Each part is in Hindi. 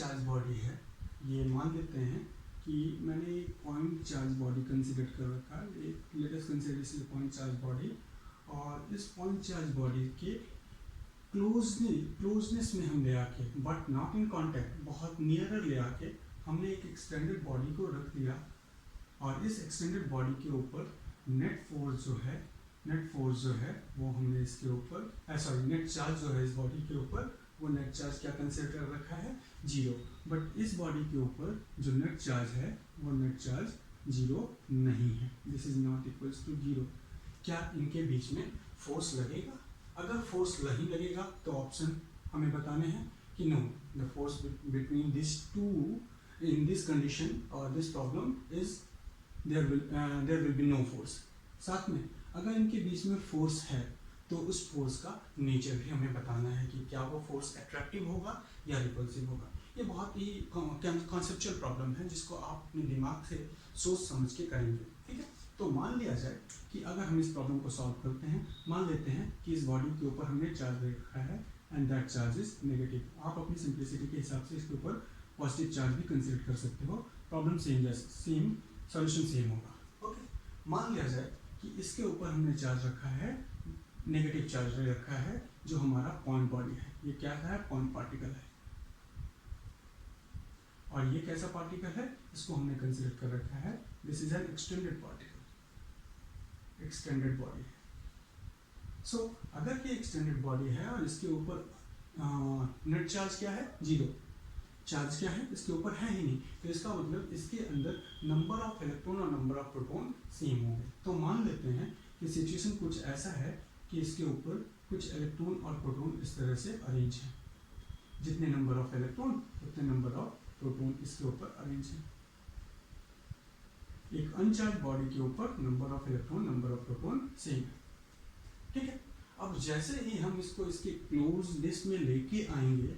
चार्ज बॉडी है, ये मान लेते हैं कि मैंने एक पॉइंट चार्ज बॉडी कंसिडर कर रखा है, एक let us consider this is point charge body, और इस पॉइंट चार्ज बॉडी के क्लोजनेस में हम ले आके, बट नॉट इन कॉन्टैक्ट, बहुत नियरर ले आके हमने एक एक्सटेंडेड बॉडी को रख दिया, और इस एक्सटेंडेड बॉडी के ऊपर नेट फोर्स जो है वो हमने इसके ऊपर सॉरी नेट चार्ज जो है इस बॉडी के ऊपर, वो नेट चार्ज क्या कंसिडर कर रखा है, 0। बट इस बॉडी के ऊपर जो नेट चार्ज है वो नेट चार्ज 0 नहीं है, this is not equals to 0। क्या इनके बीच में फोर्स लगेगा? अगर फोर्स नहीं लगेगा तो ऑप्शन हमें बताने हैं कि no, the force between this two in this condition और this problem is there will be no force. साथ में अगर इनके बीच में फोर्स है तो उस फोर्स का नेचर भी हमें बताना है कि क्या वो फोर्स अट्रैक्टिव होगा या रिपल्सिव होगा। ये बहुत ही कॉन्सेप्चुअल प्रॉब्लम है जिसको आप अपने दिमाग से सोच समझ के करेंगे, ठीक है। तो मान लिया जाए कि अगर हम इस प्रॉब्लम को सॉल्व करते हैं, मान लेते हैं कि इस बॉडी के ऊपर हमने चार्ज ले रखा है and that charge is negative. आप अपनी सिंप्लिसिटी के हिसाब से इसके ऊपर पॉजिटिव चार्ज भी कंसिडर कर सकते हो, प्रॉब्लम सेम सॉल्यूशन सेम होगा। ओके, मान लिया जाए कि इसके ऊपर हमने चार्ज रखा है, नेगेटिव चार्ज रखा है, जो हमारा पॉइंट बॉडी है। ये क्या है? पॉइंट पार्टिकल है। और ये कैसा पार्टिकल है? इसको हमने कंसिडर कर रखा है, this is an extended particle, extended body है। सो अगर ये एक्सटेंडेड बॉडी है और इसके ऊपर नेट चार्ज क्या है? 0। चार्ज क्या है? इसके ऊपर है ही नहीं, तो इसका मतलब इसके अंदर नंबर ऑफ इलेक्ट्रॉन और नंबर ऑफ प्रोटॉन सेम होंगे। तो मान लेते हैं कि सिचुएशन कुछ ऐसा है कि इसके ऊपर कुछ इलेक्ट्रॉन और प्रोटॉन इस तरह से अरेंज है, जितने नंबर ऑफ इलेक्ट्रॉन उतने नंबर ऑफ प्रोटॉन इसके ऊपर अरेंज है। एक अनचार्ज बॉडी के ऊपर number of electron number of proton same है, ठीक है। अब जैसे ही हम इसको इसके क्लोज लिस्ट में लेके आएंगे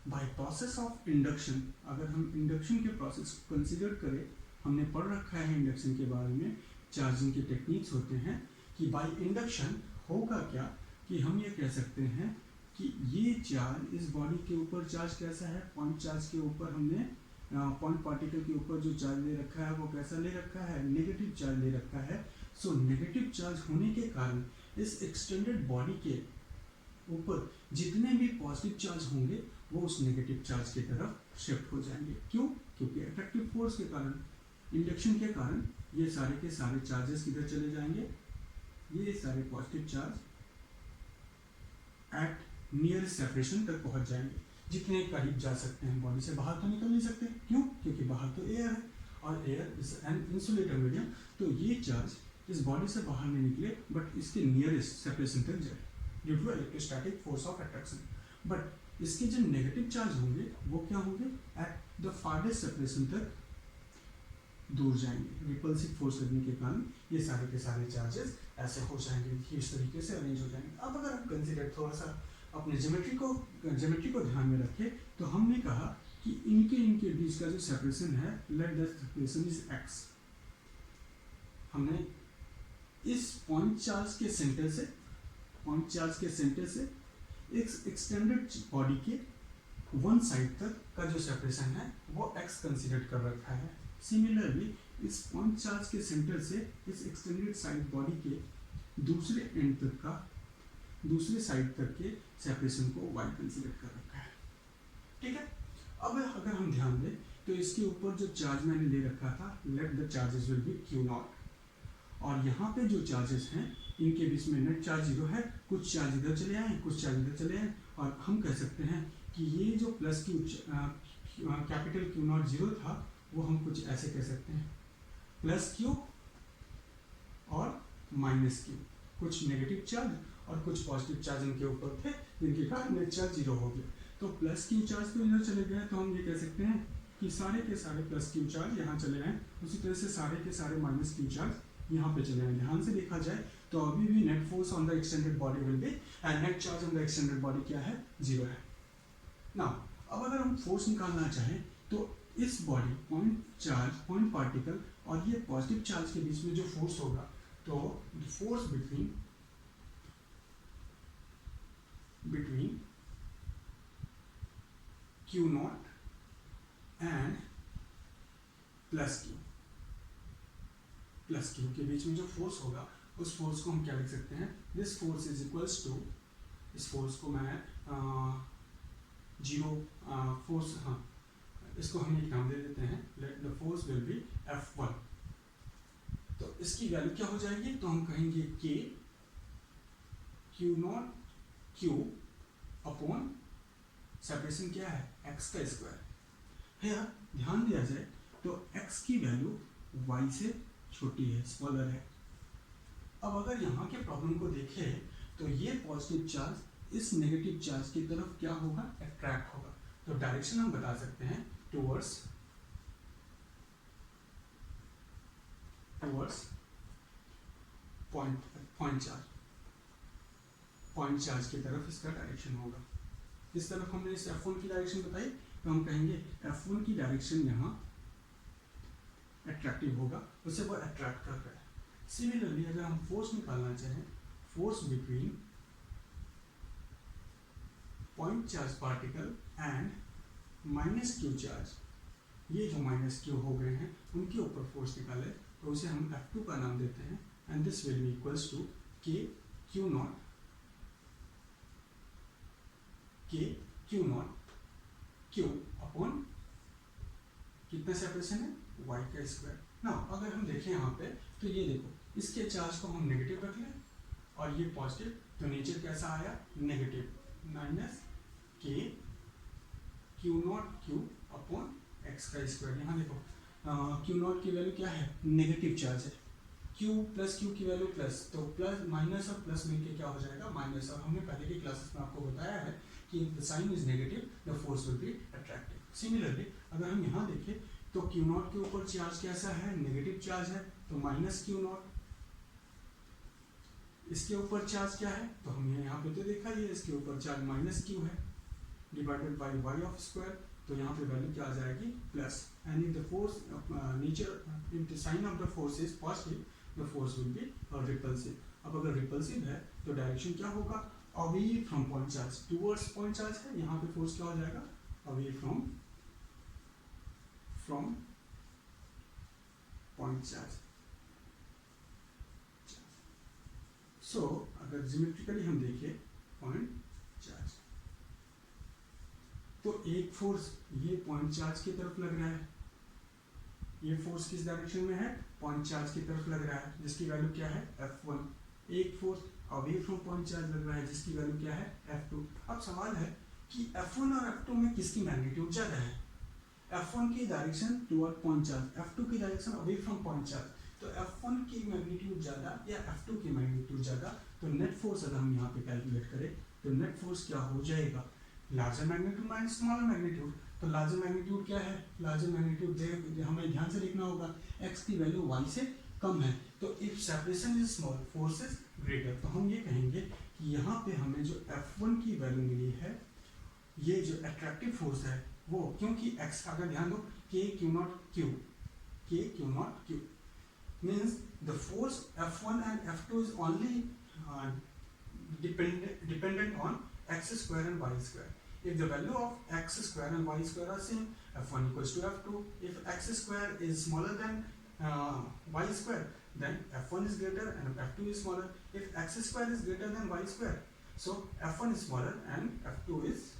बाय प्रोसेस ऑफ इंडक्शन, अगर हम इंडक्शन के प्रोसेस को कंसिडर करें, हमने पढ़ रखा है इंडक्शन के बारे में, चार्जिंग के टेक्निक्स होते हैं कि बाय इंडक्शन होगा क्या कि हम ये कह सकते हैं कि ये चार्ज इस बॉडी के ऊपर चार्ज कैसा है, पॉइंट चार्ज के ऊपर हमने पॉइंट पार्टिकल के ऊपर जो चार्ज ले रखा है वो कैसा ले रखा है, नेगेटिव चार्ज ले रखा है। सो नेगेटिव चार्ज होने के कारण इस एक्सटेंडेड बॉडी के ऊपर जितने भी पॉजिटिव चार्ज होंगे वो उस नेगेटिव चार्ज की तरफ शिफ्ट हो जाएंगे। क्यों? क्योंकि अट्रैक्टिव फोर्स के कारण, इंडक्शन के कारण ये सारे के सारे चार्जेस किधर चले जाएंगे, ये सारे positive charge at near separation तक पहुंच जाएंगे। जितने करीब जा सकते हैं, बॉडी से बाहर तो निकल नहीं सकते। क्यों? क्योंकि बाहर तो एयर है और air is an insulator medium, तो ये चार्ज इस बॉडी से बाहर नहीं निकले बट इसके नियरेस्ट सेपरेशन तक जाए due to electrostatic force of attraction. But इसके जो नेगेटिव चार्ज होंगे वो क्या होंगे, एट द फारदेस्ट सेपरेशन तक दूर जाएंगे। रिपल्सिव फोर्स लगने के कारण ये सारे के सारे चार्जेस ऐसे हो जाएंगे, इस तरीके से अरेंज हो जाएंगे। अब अगर हम कंसिडर थोड़ा सा अपने ज्योमेट्री को ध्यान में रखें, तो हमने कहा कि इनके बीच का जो सेपरेशन है, let the separation is x। हमने इस पॉइंट चार्ज के सेंटर से इस एक्सटेंडेड बॉडी के वन साइड तक का जो सेपरेशन है वो x कंसिडर कर रखा है। सिमिलरली इस पॉइंट चार्ज के सेंटर से इस एक्सटेंडेड साइड बॉडी के दूसरे एंड तक का, दूसरे साइड तक के सेपरेशन को y कंसिडर कर रखा है, ठीक है। अब अगर हम ध्यान दें तो इसके ऊपर जो चार्ज मैंने ले रखा था, let the charges will be Q0, और यहाँ पे जो चार्जेस हैं इनके बीच में नेट चार्ज 0 है, कुछ चार्ज इधर चले आए, कुछ चार्ज इधर चले आए, और हम कह सकते हैं कि ये जो प्लस Q कैपिटल Q0 0 था वो हम कुछ ऐसे कह सकते हैं, प्लस Q और माइनस Q, कुछ नेगेटिव चार्ज और कुछ पॉजिटिव चार्ज इनके ऊपर थे जिनके कारण नेट चार्ज 0 हो गया। तो प्लस Q चार्ज तो इधर चले गए, तो हम ये कह सकते हैं कि सारे के सारे प्लस Q चार्ज यहाँ चले आए, उसी तरह से सारे के सारे माइनस Q चार्ज यहाँ पे चले आए। ध्यान से देखा जाए तो अभी भी net force on the extended body will be and net charge on the extended body क्या है, 0 है ना। अब अगर हम फोर्स निकालना चाहें तो इस बॉडी पॉइंट पार्टिकल और ये पॉजिटिव चार्ज के बीच में जो फोर्स होगा, तो force between Q0 and plus Q के बीच में जो फोर्स होगा उस फोर्स को हम क्या लिख सकते हैं, this force is equals to, इस फोर्स को मैं जीरो फोर्स, हाँ इसको हम एक नाम दे देते हैं, let the force will B F1। तो इसकी वैल्यू क्या हो जाएगी, तो हम कहेंगे K Q0 Q upon separation क्या है, x का स्क्वायर है। ध्यान दिया जाए तो x की वैल्यू y से छोटी है, स्मॉलर है। अब अगर यहाँ के प्रॉब्लम को देखें तो ये पॉजिटिव चार्ज इस नेगेटिव चार्ज की तरफ क्या होगा, अट्रैक्ट होगा। तो डायरेक्शन हम बता सकते हैं टुवर्ड्स पॉइंट चार्ज की तरफ इसका डायरेक्शन होगा। इस तरफ हमने इस F1 की डायरेक्शन बताई, तो हम कहेंगे F1 की डायरेक्शन यहाँ अट्रैक्टिव होगा, उसे वो अट्रैक्ट कर रहा है। सिमिलरली अगर हम फोर्स निकालना चाहें, force between point charge particle and minus Q charge, ये जो माइनस क्यू हो गए हैं उनके ऊपर फोर्स निकाले, तो उसे हम F2 का नाम देते हैं। And this will be equals to K Q0 Q upon कितना सेपरेशन है, y का स्क्वायर ना। अगर हम देखें यहाँ पे तो ये देखो, इसके चार्ज को हम नेगेटिव रख लें और ये पॉजिटिव, तो नेचर कैसा आया, negative, minus K Q0 Q upon x का स्क्वायर। यहाँ देखो Q0 की वैल्यू क्या है, नेगेटिव चार्ज है, Q प्लस Q की वैल्यू प्लस, तो प्लस माइनस और प्लस मिलके क्या हो जाएगा, माइनस। और हमने पहले की क्लासेस में आपको बताया है कि the sign is negative, the force will be attractive. Similarly अगर हम यहाँ देखें तो Q0 के ऊपर चार्ज कैसा है, नेगेटिव चार्ज है, तो माइनस Q0। इसके ऊपर चार्ज क्या है, तो हमने यहाँ पे तो देखा ही है, इसके ऊपर चार्ज माइनस Q है divided by y of square, तो यहाँ पे वैल्यू क्या आ जाएगी, plus. And if the force nature if the sign of the force is positive, the force will be repulsive. अब अगर रिपल्सिव है तो डायरेक्शन क्या होगा, away from point charge towards point charge है, यहाँ पे फोर्स क्या हो जाएगा, away from point charge. So अगर ज्योमेट्रिकली हम देखें पॉइंट चार्ज, तो एक फोर्स ये पॉइंट चार्ज की तरफ लग रहा है, ये फोर्स किस डायरेक्शन में है, पॉइंट चार्ज की तरफ लग रहा है, जिसकी वैल्यू क्या है, F1। एक force away from point charge लग रहा है, जिसकी वैल्यू क्या है, F2। अब सवाल है कि F1 और F2 में किसकी मैग्नीट्यूड ज्यादा है। F1 की direction toward point charge, F2 की direction away from point charge, तो F1 की मैग्नीट्यूड ज्यादा या F2 की मैग्नीट्यूड ज्यादा, तो नेट फोर्स अगर हम यहाँ पे कैलकुलेट करें तो नेट फोर्स क्या हो जाएगा, larger magnitude minus smaller magnitude. तो लार्जर मैग्नीट्यूड क्या है, लार्जर मैग्नीट्यूड हमें ध्यान से लिखना होगा, x की वैल्यू y से कम है, तो if separation is small force is greater, तो हम ये कहेंगे कि यहाँ पे हमें जो F1 की वैल्यू मिली है, ये जो अट्रैक्टिव फोर्स है वो, क्योंकि x अगर ध्यान दो K Q0 Q means the force F1 and F2 is only dependent on x square and y square. If the value of x square and y square are same, F1 equals to F2. If x square is smaller than y square, then F1 is greater and F2 is smaller. If x square is greater than y square, so F1 is smaller and F2 is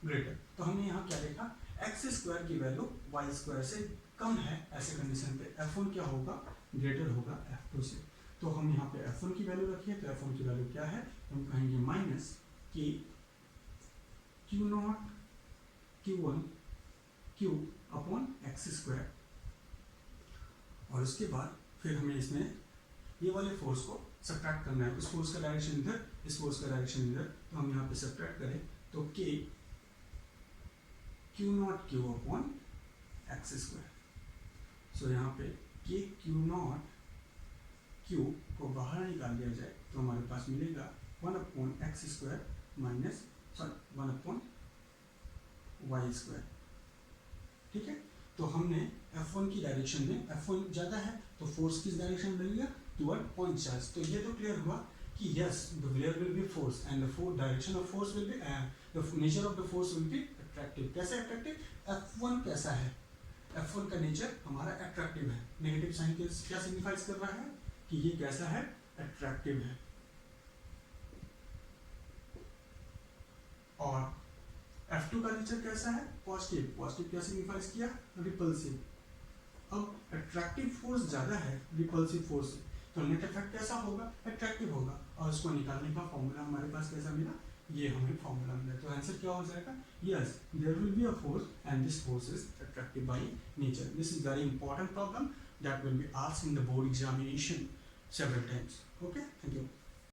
greater. तो हमने यहाँ क्या देखा, x square की वैल्यू y square से कम है, ऐसे कंडीशन पे F1 क्या होगा, ग्रेटर होगा F2 से। तो हम यहाँ पे F1 की वैल्यू रखिए, तो F1 की वैल्यू क्या है, हम कहेंगे minus K Q0 Q1 Q upon x square, और उसके बाद फिर हमें इसमें ये वाले फोर्स को सब्ट्रैक्ट करना है, उस फोर्स का डायरेक्शन इधर, इस फोर्स का डायरेक्शन इधर, तो हम यहाँ पे सब्ट्रैक्ट करें तो K Q0 Q upon x square. So यहाँ पे K Q0 Q को बाहर निकाल दिया जाए तो हमारे पास मिलेगा 1 upon x square minus 1 upon y square. ठीक है, तो हमने F1 की डायरेक्शन में, F1 ज़्यादा है तो फोर्स किस डायरेक्शन में लगेगा, टुवर्ड पॉइंट चार्ज। तो ये तो क्लियर हुआ कि yes, there will be force and the direction of force will be, the nature of the force will be attractive. कैसे अट्रैक्टिव? F1 कैसा है? F1 का नेचर हमारा अट्रैक्टिव है। नेगेटिव साइन क्या सिग्निफाइज कर रहा है कि ये कैसा है? अट्रैक्टिव है। और F2 का नेचर कैसा है? पॉजिटिव। पॉजिटिव क्या सिग्निफाइज किया? रिपल्सिव। अब अट्रैक्टिव फोर्स ज्यादा है रिपल्सिव फोर्स से, तो नेट इफेक्ट कैसा होगा? अट्रैक्टिव होगा। और उसको निकालने का फॉर्मूला हमारे पास कैसा मिला? ये हमें फॉर्मूला मिला। तो आंसर क्या हो जाएगा? Yes, there will be a force and this force is attractive by nature. This is very important problem that will be asked in the board examination several times. Okay, thank you.